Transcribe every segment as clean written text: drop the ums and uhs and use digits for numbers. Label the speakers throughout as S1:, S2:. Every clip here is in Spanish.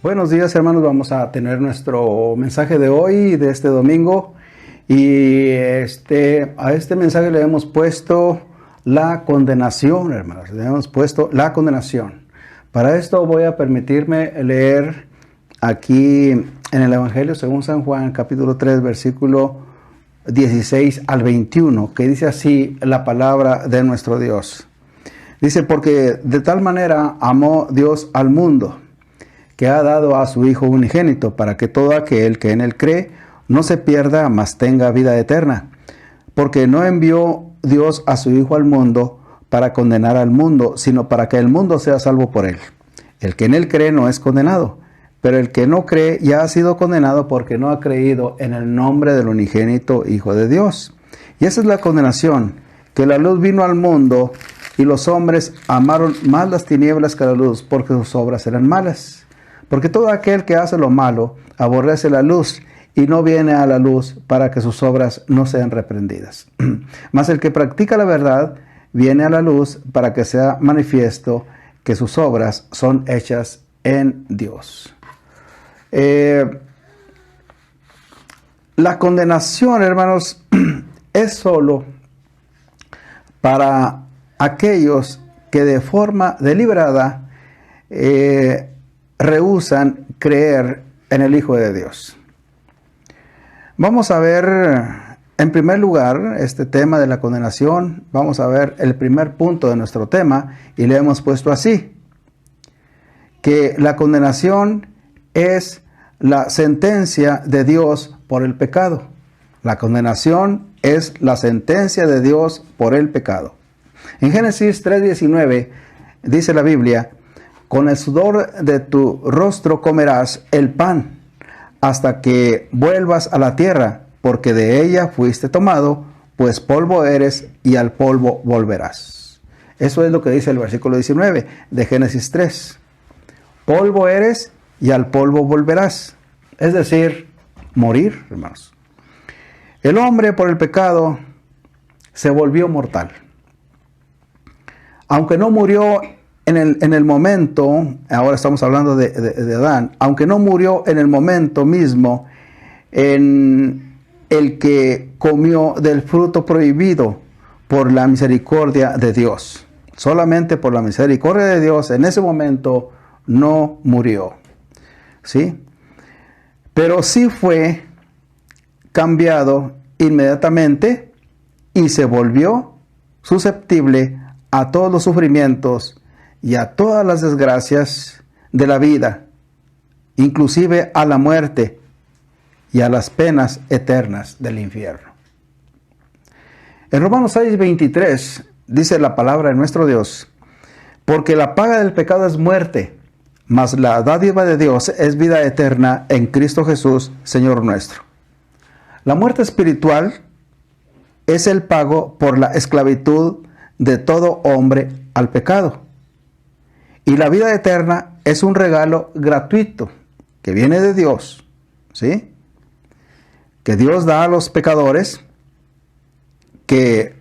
S1: Buenos días, hermanos. Vamos a tener nuestro mensaje de hoy, de este domingo. Y a este mensaje le hemos puesto la condenación, hermanos. Le hemos puesto la condenación. Para esto voy a permitirme leer aquí en el Evangelio según San Juan, capítulo 3, versículo 16 al 21, que dice así la palabra de nuestro Dios. Dice: porque de tal manera amó Dios al mundo, que ha dado a su Hijo unigénito, para que todo aquel que en él cree no se pierda, mas tenga vida eterna. Porque no envió Dios a su Hijo al mundo para condenar al mundo, sino para que el mundo sea salvo por él. El que en él cree no es condenado, pero el que no cree ya ha sido condenado porque no ha creído en el nombre del unigénito Hijo de Dios. Y esa es la condenación, que la luz vino al mundo y los hombres amaron más las tinieblas que la luz, porque sus obras eran malas. Porque todo aquel que hace lo malo aborrece la luz y no viene a la luz para que sus obras no sean reprendidas. Mas el que practica la verdad viene a la luz para que sea manifiesto que sus obras son hechas en Dios. La condenación, hermanos, es solo para aquellos que de forma deliberada rehúsan creer en el Hijo de Dios. Vamos a ver, en primer lugar, este tema de la condenación. Vamos a ver el primer punto de nuestro tema y le hemos puesto así: que la condenación es la sentencia de Dios por el pecado. La condenación es la sentencia de Dios por el pecado. En Génesis 3:19 dice la Biblia: con el sudor de tu rostro comerás el pan, hasta que vuelvas a la tierra, porque de ella fuiste tomado, pues polvo eres y al polvo volverás. Eso es lo que dice el versículo 19 de Génesis 3. Polvo eres y al polvo volverás. Es decir, morir, hermanos. El hombre por el pecado se volvió mortal. Aunque no murió en el momento, ahora estamos hablando de Adán, aunque no murió en el momento mismo en el que comió del fruto prohibido por la misericordia de Dios. Solamente por la misericordia de Dios en ese momento no murió. ¿Sí? Pero sí fue cambiado inmediatamente y se volvió susceptible a todos los sufrimientos y a todas las desgracias de la vida, inclusive a la muerte y a las penas eternas del infierno. En Romanos 6:23 dice la palabra de nuestro Dios: porque la paga del pecado es muerte, mas la dádiva de Dios es vida eterna en Cristo Jesús, Señor nuestro. La muerte espiritual es el pago por la esclavitud de todo hombre al pecado. Y la vida eterna es un regalo gratuito que viene de Dios, ¿sí? Que Dios da a los pecadores que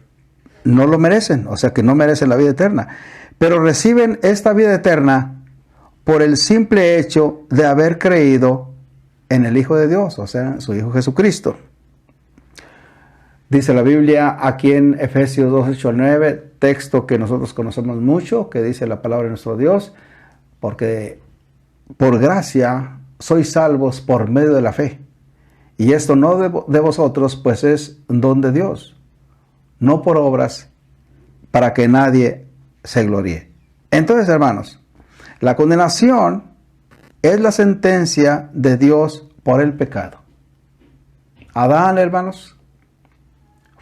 S1: no lo merecen, o sea, que no merecen la vida eterna, pero reciben esta vida eterna por el simple hecho de haber creído en el Hijo de Dios, o sea, su Hijo Jesucristo. Dice la Biblia aquí en Efesios 2:8-9, texto que nosotros conocemos mucho, que dice la palabra de nuestro Dios: porque por gracia sois salvos por medio de la fe. Y esto no de vosotros, pues es don de Dios, no por obras, para que nadie se gloríe. Entonces, hermanos, la condenación es la sentencia de Dios por el pecado. Adán, hermanos,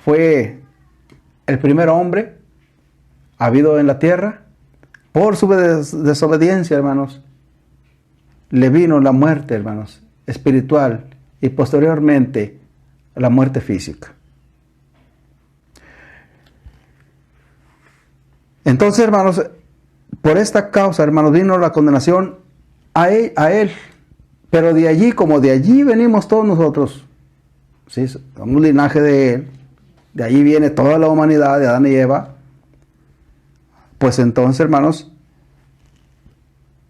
S1: fue el primer hombre habido en la tierra. Por su desobediencia, hermanos, le vino la muerte, hermanos, espiritual, y posteriormente la muerte física. Entonces, hermanos, por esta causa, hermanos, vino la condenación a él. Pero de allí, como de allí venimos todos nosotros, ¿sí? Somos linaje de él. De allí viene toda la humanidad, de Adán y Eva. Pues entonces, hermanos,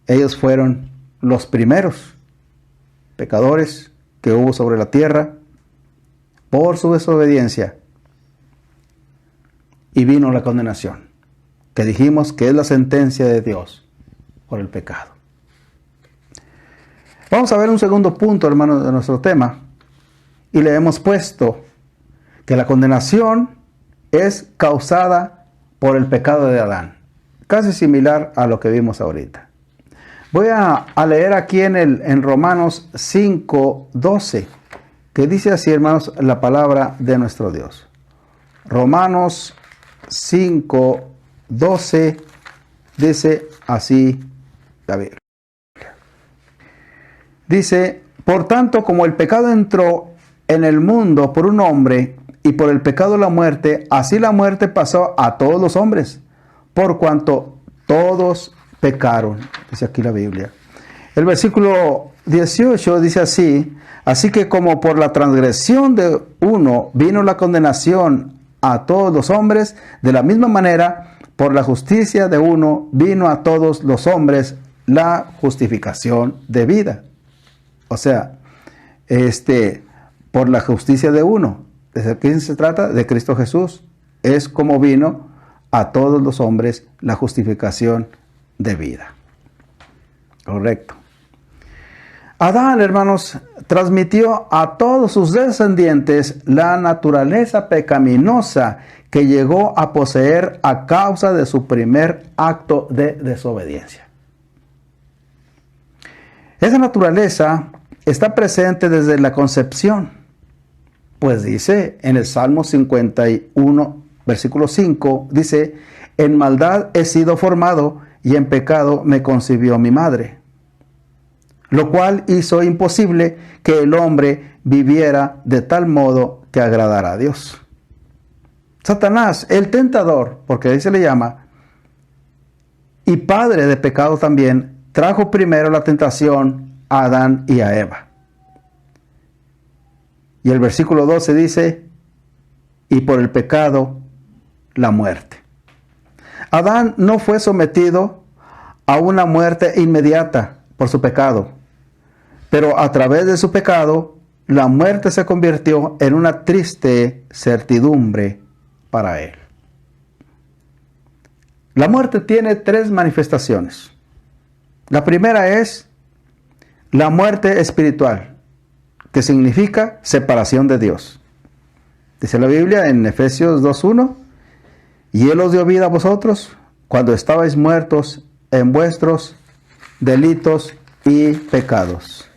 S1: ellos fueron los primeros pecadores que hubo sobre la tierra por su desobediencia. Y vino la condenación, que dijimos que es la sentencia de Dios por el pecado. Vamos a ver un segundo punto, hermanos, de nuestro tema. Y le hemos puesto que la condenación es causada por el pecado de Adán. Casi similar a lo que vimos ahorita. Voy a leer aquí en Romanos 5:12, que dice así, hermanos, la palabra de nuestro Dios. Romanos 5:12 dice así la Biblia. Dice, por tanto, como el pecado entró en el mundo por un hombre, y por el pecado la muerte, así la muerte pasó a todos los hombres, por cuanto todos pecaron, dice aquí la Biblia. El versículo 18 dice así, así que como por la transgresión de uno vino la condenación a todos los hombres, de la misma manera, por la justicia de uno vino a todos los hombres la justificación de vida. O sea, por la justicia de uno. ¿De quién se trata? De Cristo Jesús. Es como vino a todos los hombres la justificación de vida. Correcto. Adán, hermanos, transmitió a todos sus descendientes la naturaleza pecaminosa que llegó a poseer a causa de su primer acto de desobediencia. Esa naturaleza está presente desde la concepción, pues dice en el Salmo 51, versículo 5, dice, en maldad he sido formado y en pecado me concibió mi madre, lo cual hizo imposible que el hombre viviera de tal modo que agradara a Dios. Satanás, el tentador, porque ahí se le llama, y padre de pecado también, trajo primero la tentación a Adán y a Eva. Y el versículo 12 dice, y por el pecado la muerte. Adán no fue sometido a una muerte inmediata por su pecado, pero a través de su pecado, la muerte se convirtió en una triste certidumbre para él. La muerte tiene tres manifestaciones. La primera es la muerte espiritual, que significa separación de Dios. Dice la Biblia en Efesios 2:1, y Él os dio vida a vosotros cuando estabais muertos en vuestros delitos y pecados,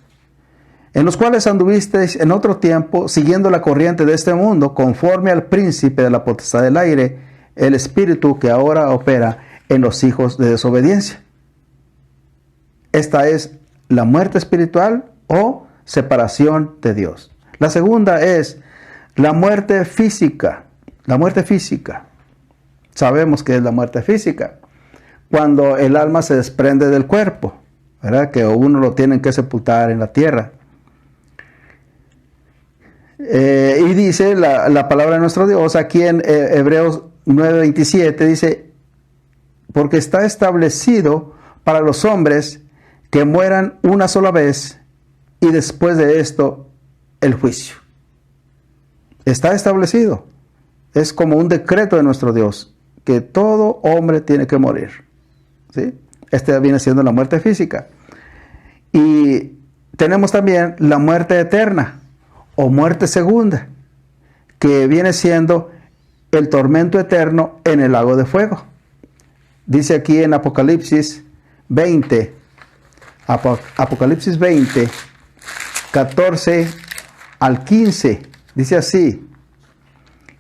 S1: en los cuales anduvisteis en otro tiempo, siguiendo la corriente de este mundo, conforme al príncipe de la potestad del aire, el espíritu que ahora opera en los hijos de desobediencia. Esta es la muerte espiritual o separación de Dios. La segunda es la muerte física. La muerte física. Sabemos que es la muerte física. Cuando el alma se desprende del cuerpo, ¿verdad? Que uno lo tienen que sepultar en la tierra. Y dice la palabra de nuestro Dios aquí en Hebreos 9:27, dice, porque está establecido para los hombres que mueran una sola vez y después de esto el juicio. Está establecido. Es como un decreto de nuestro Dios, que todo hombre tiene que morir. ¿Sí? Este viene siendo la muerte física. Y tenemos también la muerte eterna o muerte segunda, que viene siendo el tormento eterno en el lago de fuego. Dice aquí en Apocalipsis 20, Apocalipsis 20, 14 al 15, dice así,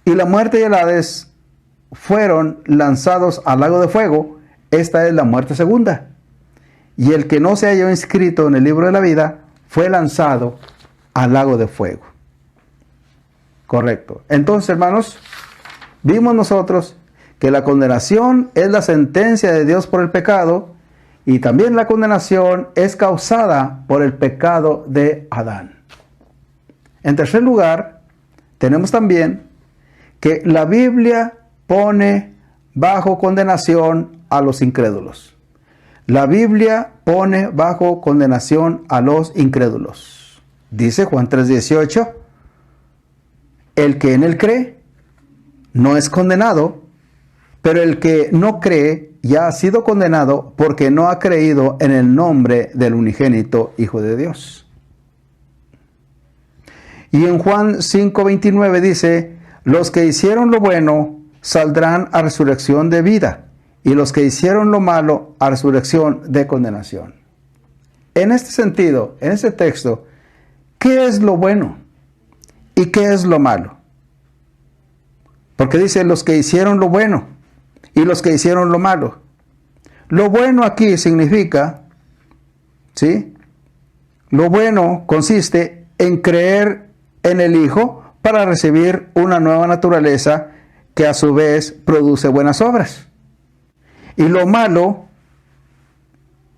S1: y la muerte y el Hades fueron lanzados al lago de fuego. Esta es la muerte segunda. Y el que no se halló inscrito en el libro de la vida fue lanzado al lago de fuego. Correcto. Entonces, hermanos, vimos nosotros que la condenación es la sentencia de Dios por el pecado, y también la condenación es causada por el pecado de Adán. En tercer lugar, tenemos también que la Biblia pone bajo condenación a los incrédulos. La Biblia pone bajo condenación a los incrédulos. Dice Juan 3:18, el que en él cree no es condenado, pero el que no cree ya ha sido condenado porque no ha creído en el nombre del unigénito Hijo de Dios. Y en Juan 5:29 dice, los que hicieron lo bueno saldrán a resurrección de vida, y los que hicieron lo malo a resurrección de condenación. En este sentido, en este texto, ¿qué es lo bueno y qué es lo malo? Porque dice los que hicieron lo bueno y los que hicieron lo malo. Lo bueno aquí significa, ¿sí? Lo bueno consiste en creer en el Hijo para recibir una nueva naturaleza que a su vez produce buenas obras. Y lo malo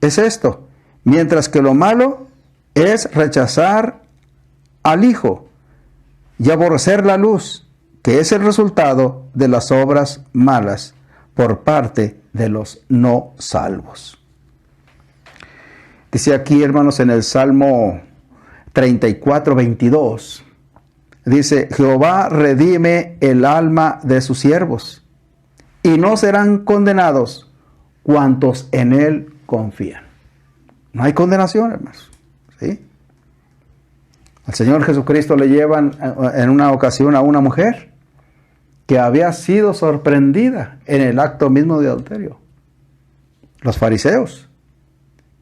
S1: es esto, mientras que lo malo es rechazar al Hijo y aborrecer la luz, que es el resultado de las obras malas por parte de los no salvos. Dice aquí, hermanos, en el Salmo 34:22, dice, Jehová redime el alma de sus siervos, y no serán condenados cuantos en él confían. No hay condenación, hermanos. ¿Sí? Al Señor Jesucristo le llevan en una ocasión a una mujer que había sido sorprendida en el acto mismo de adulterio. Los fariseos.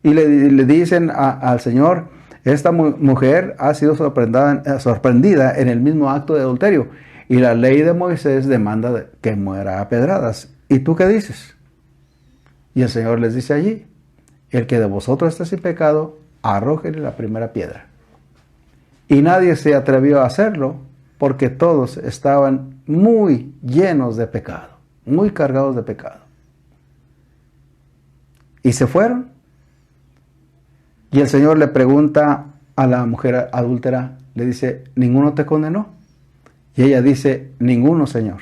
S1: Y le dicen al Señor, esta mujer ha sido sorprendida en el mismo acto de adulterio. Y la ley de Moisés demanda que muera a pedradas. ¿Y tú qué dices? Y el Señor les dice allí, el que de vosotros esté sin pecado, arrójele la primera piedra. Y nadie se atrevió a hacerlo porque todos estaban muy llenos de pecado, muy cargados de pecado. Y se fueron. Y el Señor le pregunta a la mujer adúltera, le dice, ¿ninguno te condenó? Y ella dice, ninguno, Señor.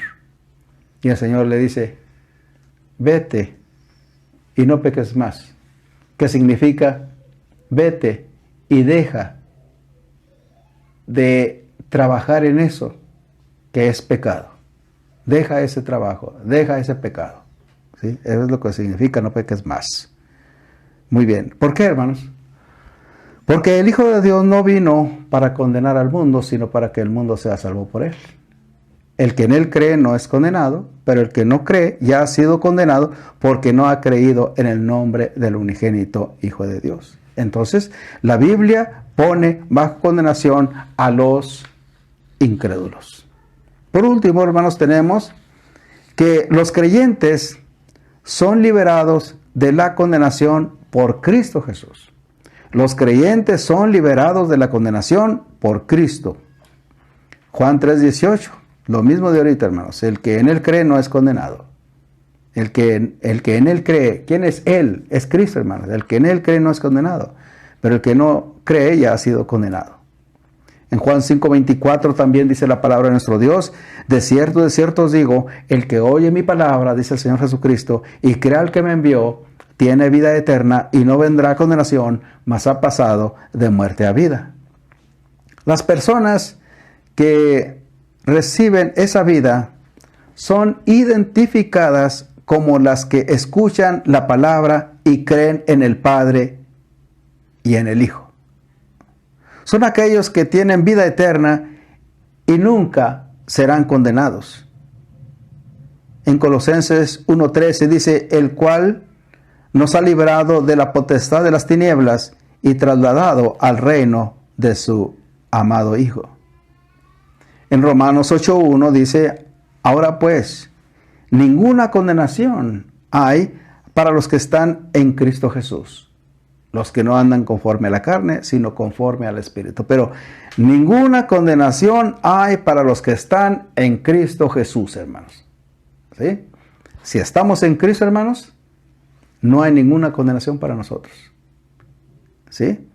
S1: Y el Señor le dice, vete y no peques más. ¿Qué significa? Vete y deja de trabajar en eso que es pecado. Deja ese trabajo, deja ese pecado. ¿Sí? Eso es lo que significa, no peques más. Muy bien. ¿Por qué, hermanos? Porque el Hijo de Dios no vino para condenar al mundo, sino para que el mundo sea salvo por él. El que en él cree no es condenado, pero el que no cree ya ha sido condenado porque no ha creído en el nombre del unigénito Hijo de Dios. Entonces, la Biblia pone bajo condenación a los incrédulos. Por último, hermanos, tenemos que los creyentes son liberados de la condenación por Cristo Jesús. Los creyentes son liberados de la condenación por Cristo. Juan 3:18. Lo mismo de ahorita, hermanos. El que en él cree no es condenado. El que en él cree, ¿quién es él? Es Cristo, hermanos. El que en él cree no es condenado. Pero el que no cree ya ha sido condenado. En Juan 5:24 también dice la palabra de nuestro Dios, de cierto os digo, el que oye mi palabra, dice el Señor Jesucristo, y crea al que me envió, tiene vida eterna y no vendrá a condenación, mas ha pasado de muerte a vida. Las personas que reciben esa vida son identificadas como las que escuchan la palabra y creen en el Padre y en el Hijo. Son aquellos que tienen vida eterna y nunca serán condenados. En Colosenses 1:13 dice, el cual nos ha librado de la potestad de las tinieblas y trasladado al reino de su amado Hijo. En Romanos 8:1 dice, ahora pues, ninguna condenación hay para los que están en Cristo Jesús. Los que no andan conforme a la carne, sino conforme al Espíritu. Pero ninguna condenación hay para los que están en Cristo Jesús, hermanos. ¿Sí? Si estamos en Cristo, hermanos, no hay ninguna condenación para nosotros. ¿Sí?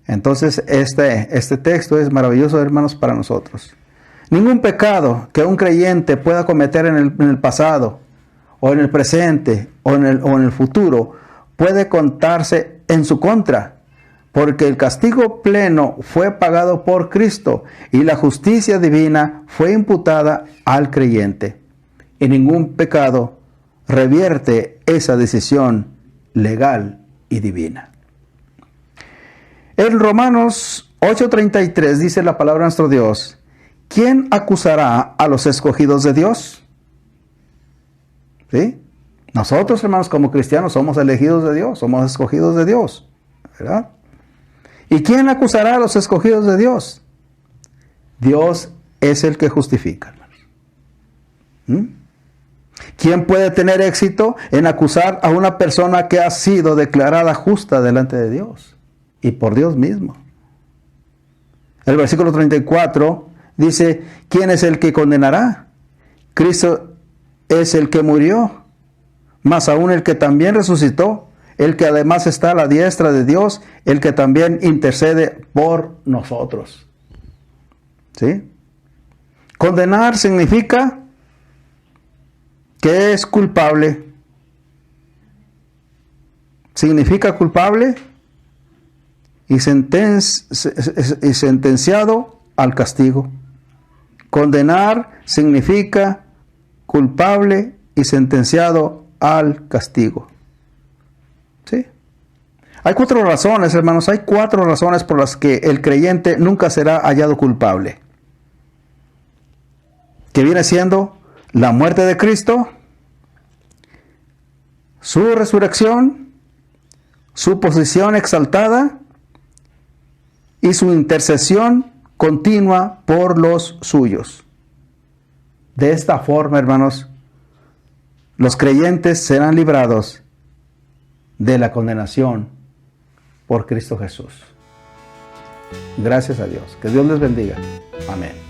S1: Entonces, este texto es maravilloso, hermanos, para nosotros. Ningún pecado que un creyente pueda cometer en el pasado, o en el presente, o en el futuro, puede contarse en su contra, porque el castigo pleno fue pagado por Cristo y la justicia divina fue imputada al creyente. Y ningún pecado revierte esa decisión legal y divina. En Romanos 8:33 dice la palabra de nuestro Dios: ¿quién acusará a los escogidos de Dios? ¿Sí? Nosotros, hermanos, como cristianos, somos elegidos de Dios, somos escogidos de Dios, ¿verdad? ¿Y quién acusará a los escogidos de Dios? Dios es el que justifica, hermanos. ¿Quién puede tener éxito en acusar a una persona que ha sido declarada justa delante de Dios y por Dios mismo? El versículo 34 dice: ¿quién es el que condenará? Cristo es el que murió, más aún el que también resucitó, el que además está a la diestra de Dios, el que también intercede por nosotros. ¿Sí? Condenar significa que es culpable. Significa culpable y sentenciado al castigo. Condenar significa culpable y sentenciado al castigo. ¿Sí? Hay 4 razones, hermanos, hay 4 razones por las que el creyente nunca será hallado culpable. Que viene siendo la muerte de Cristo, su resurrección, su posición exaltada y su intercesión continua por los suyos. De esta forma, hermanos, los creyentes serán librados de la condenación por Cristo Jesús. Gracias a Dios. Que Dios les bendiga. Amén.